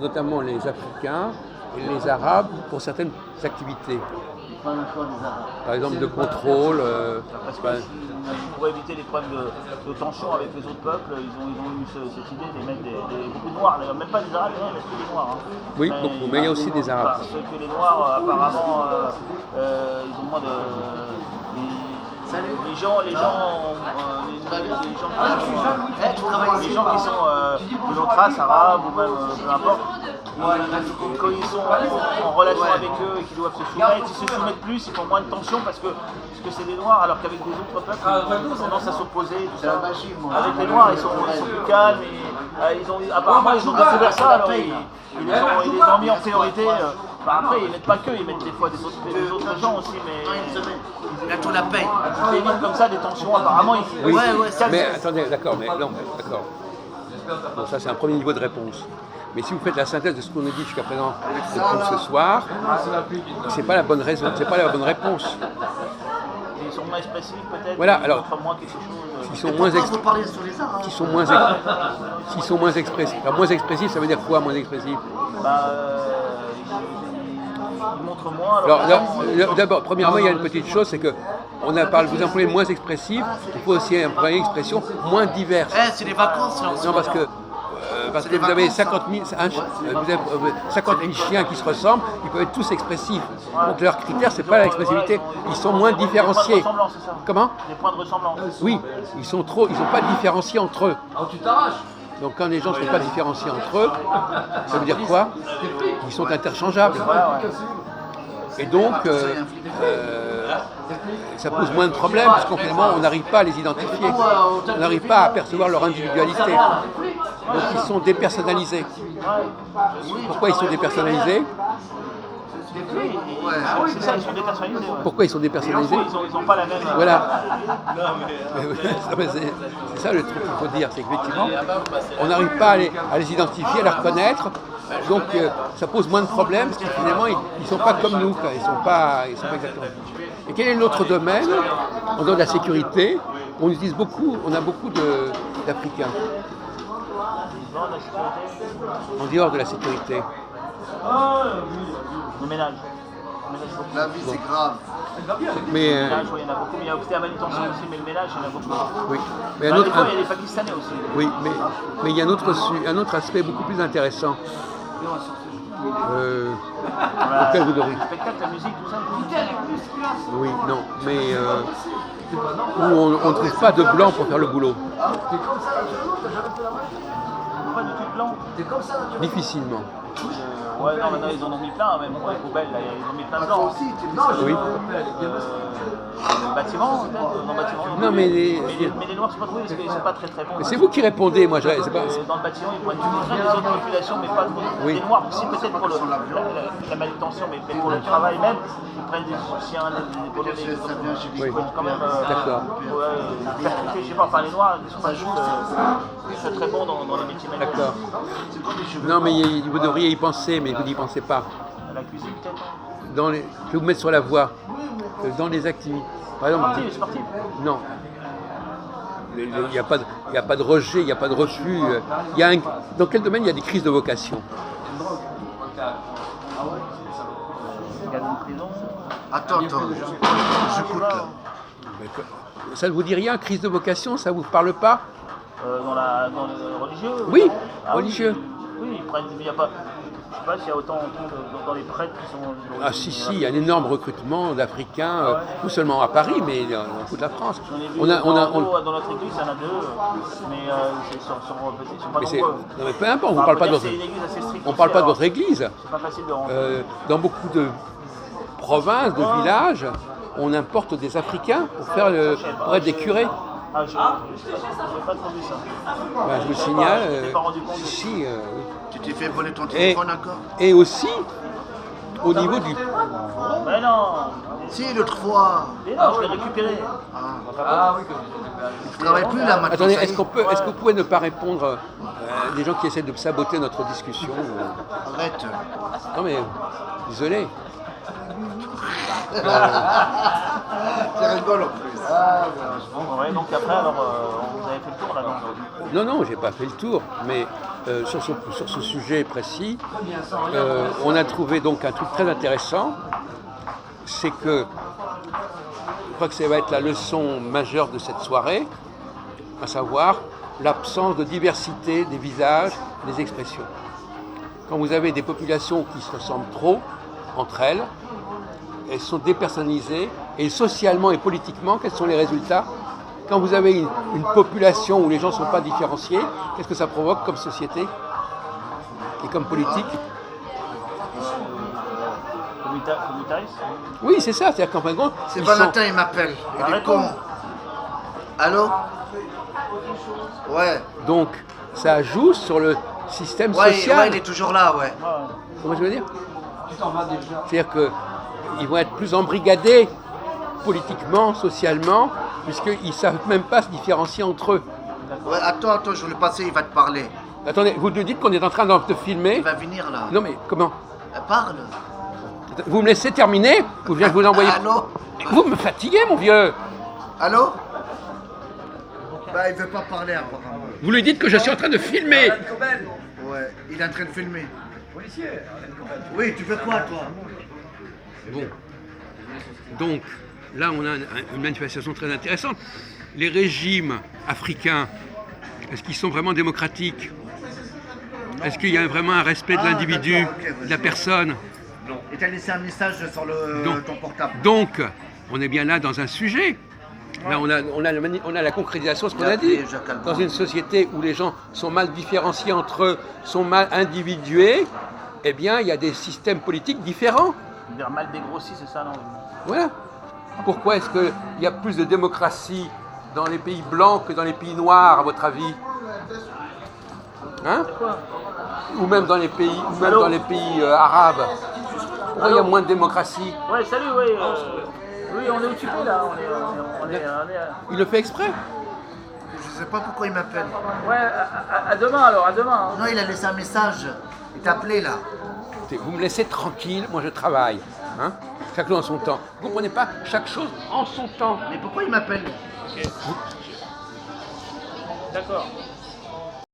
notamment les Africains et les Arabes pour certaines activités. Pas le choix des Arabes. Par exemple de contrôle. Parce que pour éviter les problèmes de tension avec les autres peuples, ils ont eu cette idée de mettre beaucoup de noirs, même pas des Arabes, mais que des noirs. Hein. Oui, beaucoup, mais il y a aussi des Arabes. Parce que les noirs, apparemment, ils ont moins de... Les gens qui sont de notre race, arabes ou même peu importe, quand ils sont en relation avec eux et qu'ils doivent se soumettre, ils se soumettent plus, ils font moins de tension parce que c'est des noirs, alors qu'avec des autres peuples, ils ont tendance à s'opposer. Avec les noirs, ils sont plus calmes et apparemment ils ont découvert ça, alors ils les ont mis en priorité. Après, ils mettent pas que, ils mettent des fois des autres gens aussi, mais Bientôt la paix. ils évitent comme ça des tensions, apparemment. Oui, mais attendez, d'accord, mais non, d'accord. Bon, ça c'est un premier niveau de réponse. Mais si vous faites la synthèse de ce qu'on a dit jusqu'à présent pour ce soir, c'est pas la bonne raison, c'est pas la bonne réponse. Ils sont moins expressifs peut-être. Voilà, alors. Moins quelque chose. Ils sont moins expressifs. Alors, moins expressifs, ça veut dire quoi, moins expressifs? Ils montrent moins. Alors, d'abord, premièrement, il y a une petite chose, c'est que vous employez moins expressif, il faut aussi employer une expression moins diverse. C'est les vacances là en ce Non, moment. parce que vous avez 50 000 chiens qui se ressemblent, ils peuvent être tous expressifs. Donc leur critère, c'est pas l'expressivité, ils sont moins différenciés. Des points de ressemblance, c'est ça. Comment? Des points de ressemblance. Oui, ils sont pas différenciés entre eux. Donc quand les gens ne sont pas différenciés entre eux, ça veut dire quoi? Ils sont interchangeables. Et donc, ça pose moins de problèmes, parce qu'en finalement, on n'arrive pas à les identifier. On n'arrive pas à percevoir leur individualité. Donc, ils sont dépersonnalisés. Pourquoi ils sont dépersonnalisés? C'est ça, ils sont dépersonnalisés. Pourquoi ils sont dépersonnalisés? Ils n'ont pas la même. Voilà. C'est ça le truc qu'il faut dire, c'est qu'effectivement, on n'arrive pas à les identifier, à les reconnaître. Donc ça pose moins de problèmes, parce que finalement, ils ne sont pas comme nous, ils ne sont pas exactement. Et quel est l'autre domaine? En dehors de la sécurité, on utilise beaucoup, on a beaucoup d'Africains. En dehors de la sécurité. Le ménage. La vie, c'est grave. Mais, le ménage, il y en a beaucoup, mais il y a aussi la manutention aussi, mais le ménage, il y en a beaucoup. Oui. Mais des fois, il y a des Pakistanais aussi. Oui, mais il y a un autre aspect beaucoup plus intéressant. Auquel vous devriez. Le spectacle, la musique, tout ça. Oui, non, mais où on ne trouve pas de blanc pour faire le boulot. Pas du tout de blanc. Difficilement. Ouais, non, maintenant ils en ont mis plein, même pour les poubelles, là, ils ont mis plein de blancs. Oui. Le bâtiment, peut-être dans le bâtiment. Non, mais les noirs, je sais pas trop, parce qu'ils sont pas très bons. Mais c'est vous qui répondez, moi. Dans le bâtiment, ils prennent des autres populations, mais pas trop. Oui. Les noirs aussi, peut-être pour la manutention, mais peut-être pour le travail même, ils prennent des chiens, des polonais, Oui. quand même. D'accord. Je sais pas, enfin les noirs, ils sont pas juste très bons dans les métiers manuels. D'accord. Non, mais vous devriez y penser, mais vous n'y pensez pas. La cuisine, peut-être. Je vais vous mettre sur la voie. Dans les activités. Par exemple, Sportif. non. Il n'y a pas de rejet, il n'y a pas de refus. Dans quel domaine il y a des crises de vocation? Attends, j'écoute là. Ça ne vous dit rien, crise de vocation, ça ne vous parle pas? Dans le religieux? Oui, religieux. Oui, ils prennent, il n'y a pas. Je ne sais pas s'il y a autant dans les prêtres qui sont. Ah si, il y a un énorme recrutement d'Africains, non seulement à Paris, mais dans toute la France. Dans notre église, il y en a deux, mais ils sont pas nombreux. Non mais peu importe, on ne parle pas de votre église. On parle pas de votre église. C'est pas facile de rentrer. Dans beaucoup de provinces, de villages, on importe des Africains pour être des curés. Ah, je n'ai pas trop vu ça. Je vous signale. Je n'ai pas rendu compte. Si, Tu t'es fait voler ton téléphone encore? Et aussi, au niveau du. Mais non. Si, l'autre fois. Mais non, je l'ai récupéré. Je travaille plus là maintenant. Attendez, est-ce que vous pouvez ne pas répondre des gens qui essaient de saboter notre discussion? Arrête. Non mais, désolé. Tu rigoles en plus. Ouais, donc après, alors, vous avez fait le tour là, donc. Non, j'ai pas fait le tour, mais sur ce sujet précis, on a trouvé donc un truc très intéressant, c'est que, je crois que ça va être la leçon majeure de cette soirée, à savoir l'absence de diversité des visages, des expressions. Quand vous avez des populations qui se ressemblent trop entre elles sont dépersonnalisées, et socialement et politiquement, quels sont les résultats? Quand vous avez une population où les gens ne sont pas différenciés, qu'est-ce que ça provoque comme société et comme politique? Communitarisme. Oui, c'est ça, c'est-à-dire qu'en fin de compte, C'est ils Valentin, il m'appelle. Il est con. Allô? Ouais. donc ça joue sur le système Ouais, social. ouais, il est toujours là, ouais. Comment je veux dire? C'est-à-dire qu'ils vont être plus embrigadés politiquement, socialement, puisqu'ils ne savent même pas se différencier entre eux. Ouais, attends, je vais le passer, il va te parler. Attendez, vous nous dites qu'on est en train de te filmer? Il va venir là. Non mais comment? Parle. Vous me laissez terminer? Ou bien je vous envoyer? Allô? Vous me fatiguez, mon vieux! Allô? Bah, il veut pas parler apparemment. Vous lui dites que je suis en train de filmer! Ouais, il est en train de filmer. Policier. Oui, tu veux quoi, toi? Bon. Donc, là, on a une manifestation très intéressante. Les régimes africains, est-ce qu'ils sont vraiment démocratiques? Est-ce qu'il y a vraiment un respect de l'individu, de la personne? Il t'a laissé un message sur ton portable. Donc, on est bien là dans un sujet. Là, on a la concrétisation de ce qu'on a dit. Dans une société où les gens sont mal différenciés entre eux, sont mal individués, eh bien, il y a des systèmes politiques différents. Mal dégrossi, c'est ça, non? Voilà. Pourquoi est-ce qu'il y a plus de démocratie dans les pays blancs que dans les pays noirs, à votre avis? Hein? Ou même dans les pays, arabes? Pourquoi il y a moins de démocratie? Ouais, salut, oui. Oui, on est occupé là. Il le fait exprès? Je sais pas pourquoi il m'appelle. Ouais, à demain alors, à demain. Non, il a laissé un message. Il t'a appelé là. Vous me laissez tranquille, moi je travaille. Hein? Chaque chose en son temps. Vous comprenez pas? Chaque chose en son temps. Mais pourquoi il m'appelle? D'accord.